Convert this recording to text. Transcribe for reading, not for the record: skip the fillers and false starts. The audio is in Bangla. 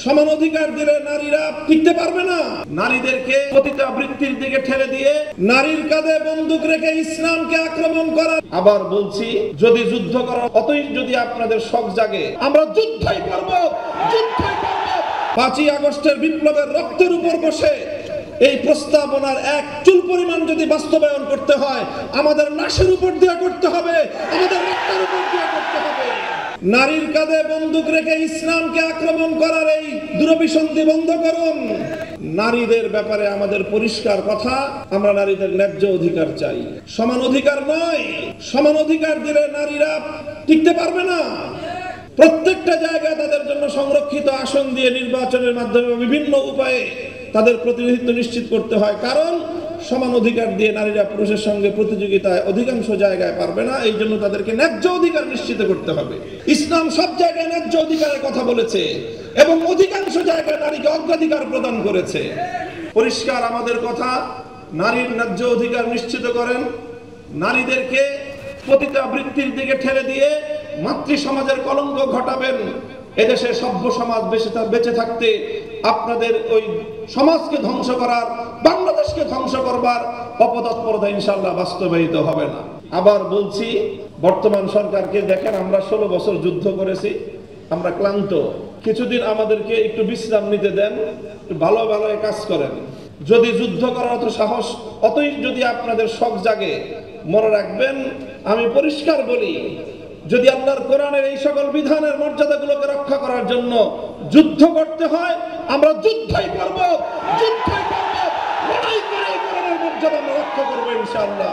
সমান অধিকার দিলে নারীরা টিকতে পারবে না। নারীদেরকে পতিতাবৃত্তির দিকে ঠেলে দিয়ে নারীর কাঁধে বন্দুক রেখে ইসলামকে আক্রমণ করা। আবার বলছি, যদি যুদ্ধ করার অতই যদি আপনাদের শখ জাগে, আমরা যুদ্ধই করব, যুদ্ধই করব। 5ই আগস্টের বিপ্লবের রক্তের উপর বসে এই প্রস্তাবনার এক চুল পরিমাণ যদি বাস্তবায়ন করতে হয়, আমাদের লাশের উপর দিয়ে করতে হবে, আমাদের রক্তের উপর দিয়ে করতে হবে। নারীর কাঁধে বন্দুক রেখে ইসলামকে আক্রমণ করার এই দুরভিসন্ধি বন্ধ করুন। নারীদের ব্যাপারে আমাদের পরিষ্কার কথা, আমরা নারীদের ন্যায্য অধিকার চাই, সমান অধিকার নয়। সমান অধিকার দিলে নারীরা টিকতে পারবে না। প্রত্যেকটা জায়গায় তাদের জন্য সংরক্ষিত আসন দিয়ে নির্বাচনের মাধ্যমে বিভিন্ন উপায়ে তাদের প্রতিনিধিত্ব নিশ্চিত করতে হয়। কারণ সমান অধিকার দিয়ে নারীরা পুরুষের সঙ্গে প্রতিযোগিতায় অধিকাংশ জায়গায় পারবে না। এই জন্য তাদেরকে ন্যায্য অধিকার নিশ্চিত করতে হবে। ইসলাম সব জায়গায় ন্যায্য অধিকারের কথা বলেছে এবং অধিকাংশ জায়গায় নারীকে অগ্রাধিকার প্রদান করেছে। পরিষ্কার আমাদের কথা, নারীর ন্যায্য অধিকার নিশ্চিত করেন। নারীদেরকে পতিতাবৃত্তির দিকে ঠেলে দিয়ে মাতৃ সমাজের কলঙ্ক ঘটাবেন। এদেশে সভ্য সমাজ বেঁচে থাকতে আপনাদের ওই সমাজকে ধ্বংস করার, বাংলাদেশকে ধ্বংস করবার অপতৎপরতা ইনশাআল্লাহ বাস্তবায়িত হবে না। আবার বলছি, বর্তমান সরকারকে দেখেন, আমরা 16 বছর যুদ্ধ করেছি, আমরা ক্লান্ত। কিছুদিন আমাদেরকে একটু বিশ্রাম নিতে দেন, ভালো ভালো কাজ করেন। যদি যুদ্ধ করার অত সাহস, অতই যদি আপনাদের শখ জাগে, মনে রাখবেন, আমি পরিষ্কার বলি, যদি আল্লাহর কোরআনের এই সকল বিধানের মর্যাদাগুলোকে রক্ষা করার জন্য যুদ্ধ করতে হয়, আমরা যুদ্ধই করব, যুদ্ধই করব, লড়াই করে কোরআনের মর্যাদা আমরা রক্ষা করবো ইনশাআল্লাহ।